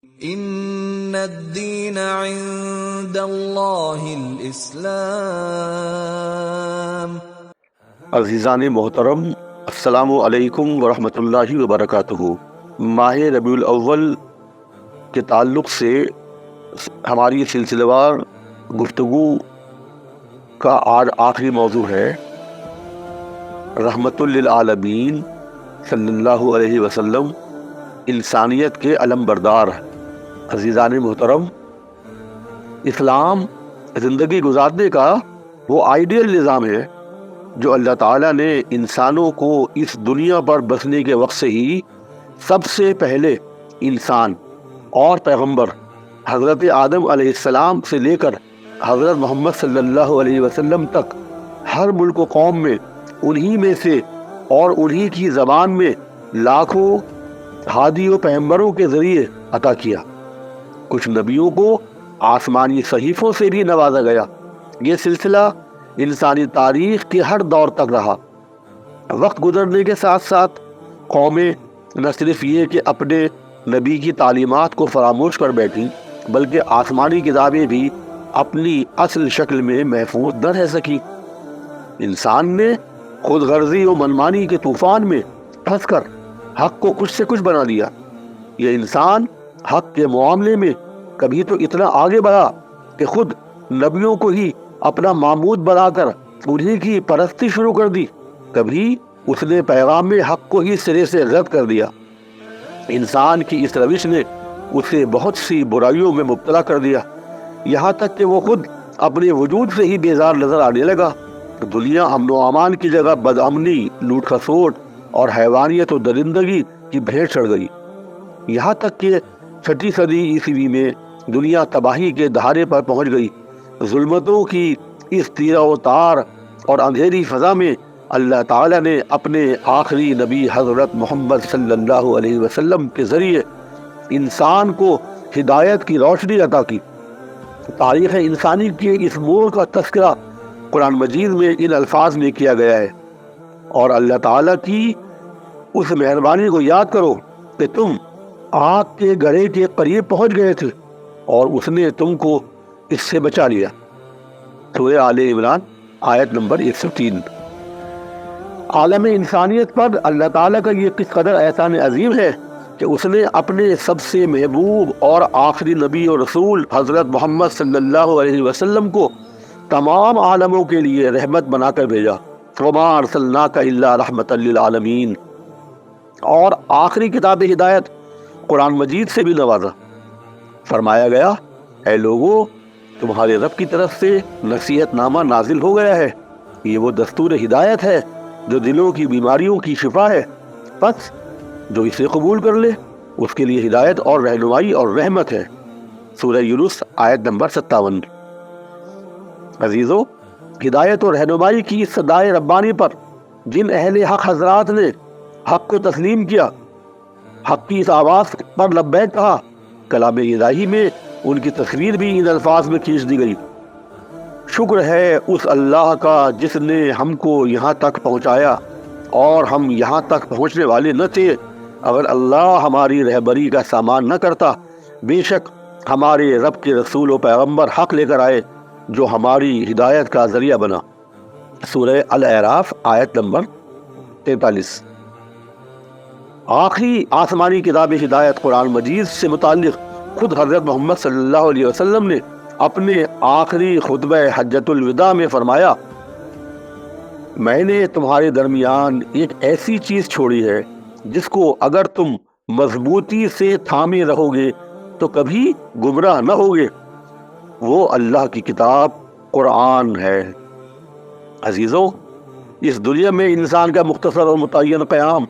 ان الدین عند اللہ الاسلام۔ عزیزان محترم، السلام علیکم ورحمۃ اللہ وبرکاتہ۔ ماہ ربیع الاول کے تعلق سے ہماری سلسلہ وار گفتگو کا آج آخری موضوع ہے رحمت للعالمین صلی اللہ علیہ وسلم، انسانیت کے علم بردار۔ عزیزان محترم، اسلام زندگی گزارنے کا وہ آئیڈیل نظام ہے جو اللہ تعالیٰ نے انسانوں کو اس دنیا پر بسنے کے وقت سے ہی سب سے پہلے انسان اور پیغمبر حضرت آدم علیہ السلام سے لے کر حضرت محمد صلی اللہ علیہ وسلم تک ہر ملک و قوم میں انہی میں سے اور انہی کی زبان میں لاکھوں ہادی و پیغمبروں کے ذریعے عطا کیا۔ کچھ نبیوں کو آسمانی صحیفوں سے بھی نوازا گیا۔ یہ سلسلہ انسانی تاریخ کے ہر دور تک رہا۔ وقت گزرنے کے ساتھ ساتھ قومیں نہ صرف یہ کہ اپنے نبی کی تعلیمات کو فراموش کر بیٹھیں، بلکہ آسمانی کتابیں بھی اپنی اصل شکل میں محفوظ نہ رہ سکیں۔ انسان نے خود غرضی و منمانی کے طوفان میں پھنس کر حق کو کچھ سے کچھ بنا دیا۔ یہ انسان حق کے معاملے میں کبھی تو اتنا آگے بڑھا کہ خود نبیوں کو ہی اپنا معبود بنا کر انہیں کی پرستی شروع کر دی، کبھی اس نے پیغام حق کو ہی سرے سے رد کر دیا۔ انسان کی اس روش نے اسے بہت سی برائیوں میں مبتلا کر دیا، یہاں تک کہ وہ خود اپنے وجود سے ہی بیزار نظر آنے لگا۔ دنیا امن و امان کی جگہ بدامنی، لوٹ کھسوٹ اور حیوانیت و درندگی کی بھیڑ چڑھ گئی، یہاں تک کہ 6 صدی عیسوی میں دنیا تباہی کے دہانے پر پہنچ گئی۔ ظلمتوں کی اس تیرہ و تار اور اندھیری فضا میں اللہ تعالیٰ نے اپنے آخری نبی حضرت محمد صلی اللہ علیہ وسلم کے ذریعے انسان کو ہدایت کی روشنی عطا کی۔ تاریخ انسانی کے اس موڑ کا تذکرہ قرآن مجید میں ان الفاظ میں کیا گیا ہے، اور اللہ تعالیٰ کی اس مہربانی کو یاد کرو کہ تم آگ کے گڑھے کے قریب پہنچ گئے تھے اور اس نے تم کو اس سے بچا لیا۔ سورہ آل عمران آیت نمبر 103۔ عالم انسانیت پر اللہ تعالیٰ کا یہ کس قدر احسان عظیم ہے کہ اس نے اپنے سب سے محبوب اور آخری نبی اور رسول حضرت محمد صلی اللہ علیہ وسلم کو تمام عالموں کے لیے رحمت بنا کر بھیجا۔ وَمَا أَرْسَلْنَاكَ إِلَّا رَحْمَةً لِّلْعَالَمِينَ، اور آخری کتاب ہدایت قرآن مجید سے بھی نوازا۔ فرمایا گیا، اے لوگو، تمہارے رب کی طرف سے نصیحت نامہ نازل ہو گیا ہے، یہ وہ دستور ہدایت ہے جو دلوں کی بیماریوں کی شفا ہے، پس جو اسے قبول کر لے اس کے لیے ہدایت اور رہنمائی اور رحمت ہے۔ سورہ یونس آیت نمبر 57۔ عزیزو، ہدایت اور رہنمائی کی اس صدائے ربانی پر جن اہل حق حضرات نے حق کو تسلیم کیا، حق کی اس آواز پر لبیک کہا، کلام الہی میں ان کی تصویر بھی ان الفاظ میں کھینچ دی گئی۔ شکر ہے اس اللہ کا جس نے ہم کو یہاں تک پہنچایا، اور ہم یہاں تک پہنچنے والے نہ تھے اگر اللہ ہماری رہبری کا سامان نہ کرتا۔ بے شک ہمارے رب کے رسول و پیغمبر حق لے کر آئے جو ہماری ہدایت کا ذریعہ بنا۔ سورہ الاعراف آیت نمبر 43۔ آخری آسمانی کتاب ہدایت قرآن مجید سے متعلق خود حضرت محمد صلی اللہ علیہ وسلم نے اپنے آخری خطبہ حجۃ الوداع میں فرمایا، میں نے تمہارے درمیان ایک ایسی چیز چھوڑی ہے جس کو اگر تم مضبوطی سے تھامے رہو گے تو کبھی گمراہ نہ ہوگے، وہ اللہ کی کتاب قرآن ہے۔ عزیزوں، اس دنیا میں انسان کا مختصر اور متعین قیام،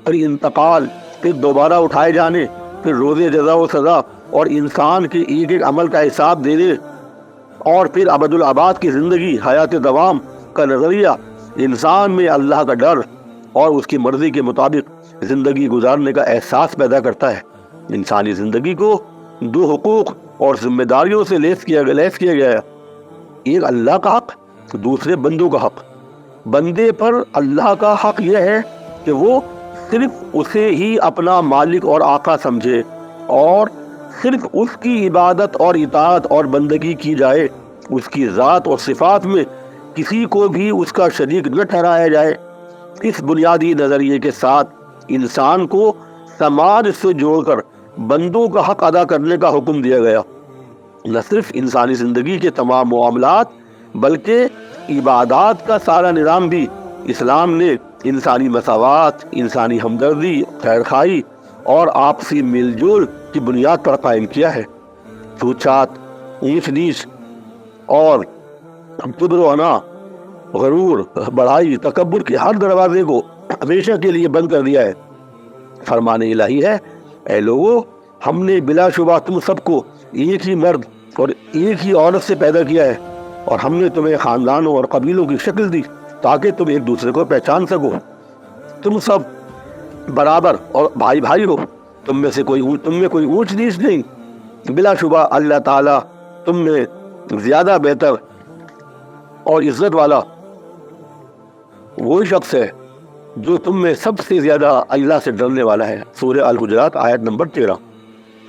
پھر انتقال، پھر دوبارہ اٹھائے جانے، پھر روز جزا و سزا اور انسان کے ایک ایک عمل کا حساب دینے، اور پھر ابد الآباد کی زندگی، حیات دوام کا نظریہ انسان میں اللہ کا ڈر اور اس کی مرضی کے مطابق زندگی گزارنے کا احساس پیدا کرتا ہے۔ انسانی زندگی کو 2 حقوق اور ذمہ داریوں سے لیس کیا گیا ہے، ایک اللہ کا حق، دوسرے بندوں کا حق۔ بندے پر اللہ کا حق یہ ہے کہ وہ صرف اسے ہی اپنا مالک اور آقا سمجھے اور صرف اس کی عبادت اور اطاعت اور بندگی کی جائے، اس کی ذات اور صفات میں کسی کو بھی اس کا شریک نہ ٹھہرایا جائے۔ اس بنیادی نظریے کے ساتھ انسان کو سماج سے جوڑ کر بندوں کا حق ادا کرنے کا حکم دیا گیا۔ نہ صرف انسانی زندگی کے تمام معاملات بلکہ عبادات کا سارا نظام بھی اسلام نے انسانی مساوات، انسانی ہمدردی، خیرخواہی اور آپسی میل جول کی بنیاد پر قائم کیا ہے۔ چھوت چھات، اونچ نیچ اور کبر و انا، غرور، بڑائی، تکبر کے ہر دروازے کو ہمیشہ کے لیے بند کر دیا ہے۔ فرمان الہی ہے، اے لوگو، ہم نے بلا شبہ تم سب کو ایک ہی مرد اور ایک ہی عورت سے پیدا کیا ہے، اور ہم نے تمہیں خاندانوں اور قبیلوں کی شکل دی تاکہ تم ایک دوسرے کو پہچان سکو۔ تم سب برابر اور بھائی بھائی ہو، تم میں کوئی اونچ نیچ نہیں۔ بلا شبہ اللہ تعالیٰ تم میں زیادہ بہتر اور عزت والا وہی شخص ہے جو تم میں سب سے زیادہ اللہ سے ڈرنے والا ہے۔ سورہ الحجرات آیت نمبر 13۔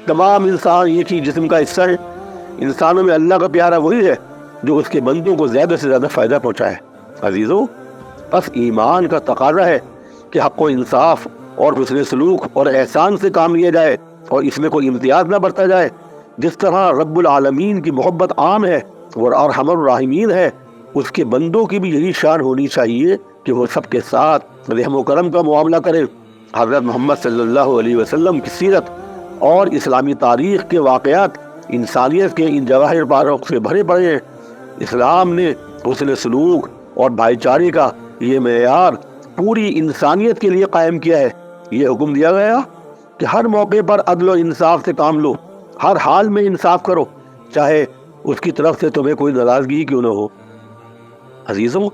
تمام انسان ایک ہی جسم کا حصہ ہے۔ انسانوں میں اللہ کا پیارا وہی ہے جو اس کے بندوں کو زیادہ سے زیادہ فائدہ پہنچائے۔ عزیزو، بس ایمان کا تقاضا ہے کہ حق و انصاف اور حسن سلوک اور احسان سے کام لیا جائے اور اس میں کوئی امتیاز نہ برتا جائے۔ جس طرح رب العالمین کی محبت عام ہے اور ارحم الراحمین ہے، اس کے بندوں کی بھی یہی شان ہونی چاہیے کہ وہ سب کے ساتھ رحم و کرم کا معاملہ کریں۔ حضرت محمد صلی اللہ علیہ وسلم کی سیرت اور اسلامی تاریخ کے واقعات انسانیت کے ان جواہر باروں سے بھرے پڑے ہیں۔ اسلام نے حسن سلوک اور بھائی چارے کا یہ معیار پوری انسانیت کے لیے قائم کیا ہے۔ یہ حکم دیا گیا کہ ہر موقع پر عدل و انصاف سے کام لو، ہر حال میں انصاف کرو، چاہے اس کی طرف سے تمہیں کوئی ناراضگی کیوں نہ ہو۔ عزیزوں،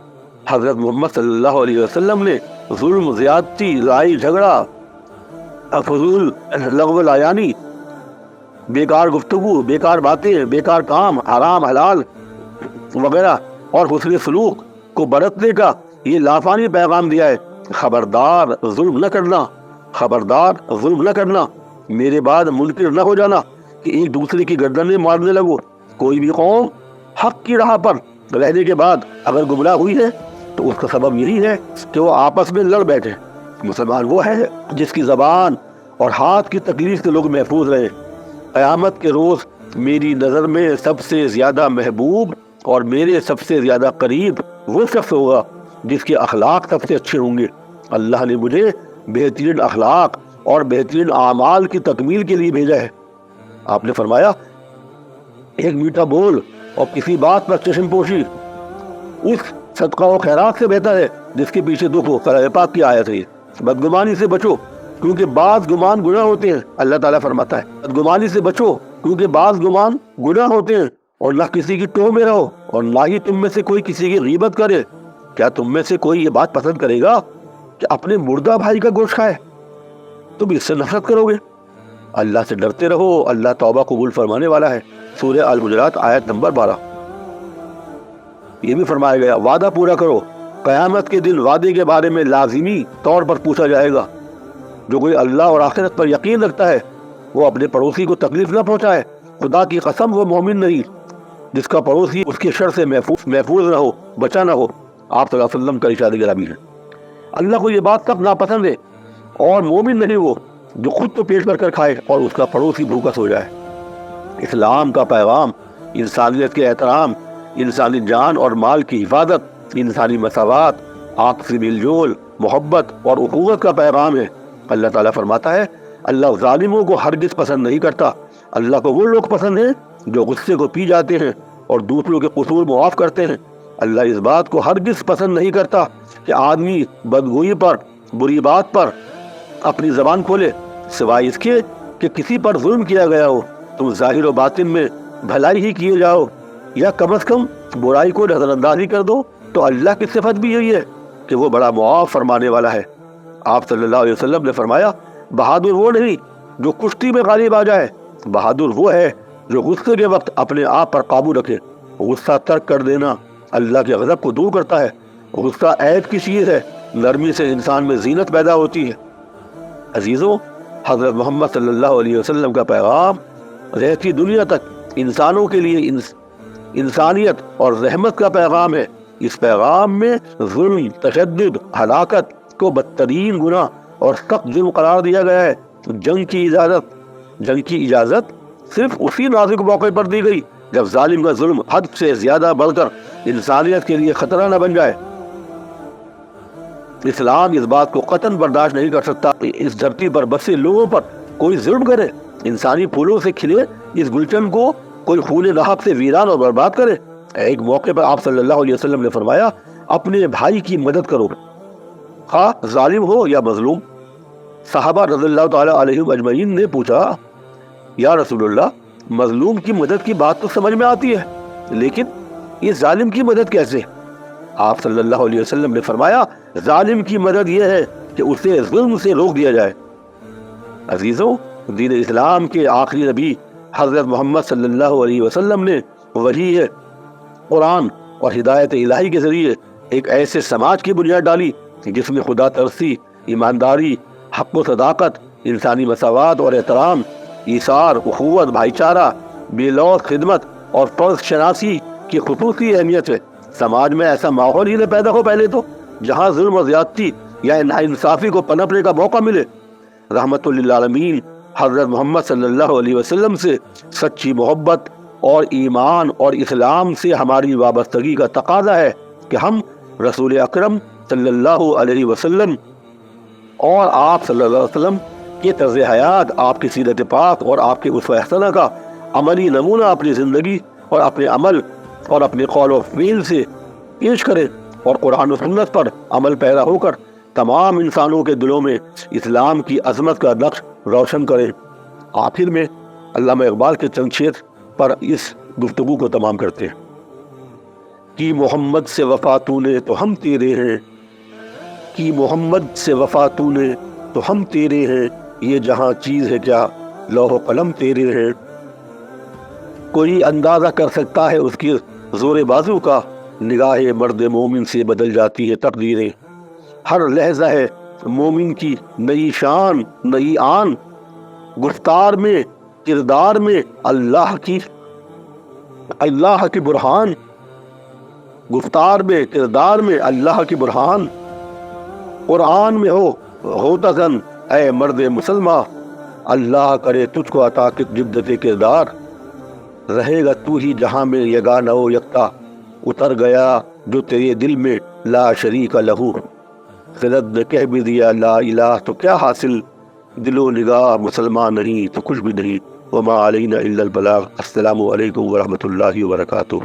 حضرت محمد صلی اللہ علیہ وسلم نے ظلم، زیادتی، لڑائی جھگڑا، فضول لغو العیانی، بیکار گفتگو، بیکار باتیں، بیکار کام، حرام حلال وغیرہ اور حسن سلوک کو برتنے کا یہ لافانی پیغام دیا ہے۔ خبردار ظلم نہ کرنا، خبردار ظلم نہ کرنا، میرے بعد منکر نہ ہو جانا کہ ایک دوسرے کی گردنیں مارنے لگو۔ کوئی بھی قوم حق کی راہ پر رہنے کے بعد اگر گمراہ ہوئی ہے تو اس کا سبب یہی ہے کہ وہ آپس میں لڑ بیٹھے۔ مسلمان وہ ہے جس کی زبان اور ہاتھ کی تکلیف سے لوگ محفوظ رہیں۔ قیامت کے روز میری نظر میں سب سے زیادہ محبوب اور میرے سب سے زیادہ قریب وہ شخص ہوگا جس کے اخلاق سب سے اچھے ہوں گے۔ اللہ نے مجھے بہترین اخلاق اور بہترین اعمال کی تکمیل کے لیے بھیجا ہے۔ آپ نے فرمایا، ایک میٹھا بول اور کسی بات پر چشم پوشی اس صدقہ و خیرات سے بہتر ہے جس کے پیچھے دکھ ہو۔ قرآن پاک کی آیت ہے۔ بدگمانی سے بچو کیونکہ بعض گمان گناہ ہوتے ہیں۔ اللہ تعالیٰ فرماتا ہے، بدگمانی سے بچو کیونکہ بعض گمان گناہ ہوتے ہیں، اور نہ کسی کی ٹوہ میں رہو، اور نہ ہی تم میں سے کوئی کسی کی غیبت کرے۔ کیا تم میں سے کوئی یہ بات پسند کرے گا کہ اپنے مردہ بھائی کا گوشت کھائے؟ تم اس سے نفرت کرو گے۔ اللہ سے ڈرتے رہو، اللہ توبہ قبول فرمانے والا ہے۔ سورہ الحجرات آیت نمبر 12۔ یہ بھی فرمایا گیا، وعدہ پورا کرو، قیامت کے دن وعدے کے بارے میں لازمی طور پر پوچھا جائے گا۔ جو کوئی اللہ اور آخرت پر یقین رکھتا ہے وہ اپنے پڑوسی کو تکلیف نہ پہنچائے۔ خدا کی قسم وہ مومن نہیں جس کا پڑوسی اس کے شر سے محفوظ نہ ہو، بچا نہ ہو۔ آپ صلی اللہ علیہ وسلم کا ارشاد گرامی ہے۔ اللہ کو یہ بات تک ناپسند ہے، اور مومن نہیں وہ جو خود تو پیٹ بھر کر کھائے اور اس کا پڑوسی بھوکا سو جائے۔ اسلام کا پیغام انسانیت کے احترام، انسانی جان اور مال کی حفاظت، انسانی مساوات، آپسی میل جول، محبت اور اخوت کا پیغام ہے۔ اللہ تعالیٰ فرماتا ہے، اللہ ظالموں کو ہرگز پسند نہیں کرتا۔ اللہ کو وہ لوگ پسند ہیں جو غصے کو پی جاتے ہیں اور دوسروں کے قصور معاف کرتے ہیں۔ اللہ اس بات کو ہرگز پسند نہیں کرتا کہ آدمی بدگوئی پر، بری بات پر اپنی زبان کھولے، سوائے اس کے کہ کسی پر ظلم کیا گیا ہو۔ تم ظاہر و باطن میں بھلائی ہی کیے جاؤ، یا کم از کم برائی کو نظر انداز ہی کر دو۔ تو اللہ کی صفت بھی یہی ہے کہ وہ بڑا معاف فرمانے والا ہے۔ آپ صلی اللہ علیہ وسلم نے فرمایا، بہادر وہ نہیں جو کشتی میں غالب آ جائے، بہادر وہ ہے جو غصے کے وقت اپنے آپ پر قابو رکھے۔ غصہ ترک کر دینا اللہ کے غضب کو دور کرتا ہے۔ غصہ عیب کی چیز ہے، نرمی سے انسان میں زینت پیدا ہوتی ہے۔ عزیزوں، حضرت محمد صلی اللہ علیہ وسلم کا پیغام رہتی دنیا تک انسانوں کے لیے انسانیت اور رحمت کا پیغام ہے۔ اس پیغام میں ظلم، تشدد، ہلاکت کو بدترین گناہ اور سخت جرم قرار دیا گیا ہے۔ جنگ کی اجازت صرف اسی نازک موقع پر دی گئی جب ظالم کا ظلم حد سے زیادہ بڑھ کر انسانیت کے لیے خطرہ نہ بن جائے۔ اسلام اس بات کو قطعاً برداشت نہیں کر سکتا کہ اس دھرتی پر بسے لوگوں پر کوئی ظلم کرے، انسانی پھولوں سے کھلے اس گلشن کو کوئی خون نہب سے ویران اور برباد کرے۔ ایک موقع پر آپ صلی اللہ علیہ وسلم نے فرمایا، اپنے بھائی کی مدد کرو، خواہ ظالم ہو یا مظلوم۔ صحابہ رضی اللہ تعالیٰ علیہم اجمعین نے پوچھا، یا رسول اللہ، مظلوم کی مدد کی بات تو سمجھ میں آتی ہے، لیکن یہ ظالم کی مدد کیسے؟ آپ صلی اللہ علیہ وسلم نے فرمایا، ظالم کی مدد یہ ہے کہ اسے ظلم سے روک دیا جائے۔ عزیزوں، دین اسلام کے آخری نبی حضرت محمد صلی اللہ علیہ وسلم نے وحی، قرآن اور ہدایت الہی کے ذریعے ایک ایسے سماج کی بنیاد ڈالی جس میں خدا ترسی، ایمانداری، حق و صداقت، انسانی مساوات اور احترام، ایثار، اخوت، بھائی چارہ، بے لوث خدمت اور فرض شناسی کی خصوصی اہمیت ہے۔ سماج میں ایسا ماحول ہی نہ پیدا ہو پہلے تو جہاں ظلم و زیادتی یا ناانصافی کو پنپنے کا موقع ملے۔ رحمت للعالمین حضرت محمد صلی اللہ علیہ وسلم سے سچی محبت اور ایمان اور اسلام سے ہماری وابستگی کا تقاضا ہے کہ ہم رسول اکرم صلی اللہ علیہ وسلم اور آپ صلی اللہ علیہ وسلم کے طرز حیات، آپ کی سیرت پاک اور آپ کے اسوہ حسنہ کا عملی نمونہ اپنی زندگی اور اپنے عمل اور اپنے قول و فعل سے پیش کریں اور قرآن و سنت پر عمل پیرا ہو کر تمام انسانوں کے دلوں میں اسلام کی عظمت کا نقش روشن کریں۔ آخر میں علامہ اقبال کے چند شعر پر اس گفتگو کو تمام کرتے ہیں کہ محمد سے وفا تو نے تو ہم تیرے ہیں، کہ محمد سے وفا تو نے تو ہم تیرے ہیں، یہ جہاں چیز ہے کیا لوح و قلم تیرے ہیں۔ کوئی اندازہ کر سکتا ہے اس کی زور بازو کا، نگاہ مرد مومن سے بدل جاتی ہے تقدیریں۔ ہر لحظہ ہے مومن کی نئی شان، نئی آن، گفتار میں کردار میں اللہ کی برہان، گفتار میں کردار میں اللہ کی برہان۔ قرآن میں ہوتا زن اے مرد مسلمہ، اللہ کرے تجھ کو عطا جدت کردار۔ رہے گا تو ہی جہاں میں یگانہ و یکتا، اتر گیا جو تیرے دل میں لا شریک لہو۔ خلد نے کہہ بھی دیا لا الہ تو کیا حاصل، دل و نگاہ مسلمان نہیں تو کچھ بھی نہیں۔ وما علینا الا البلاغ۔ السلام علیکم ورحمۃ اللہ وبرکاتہ۔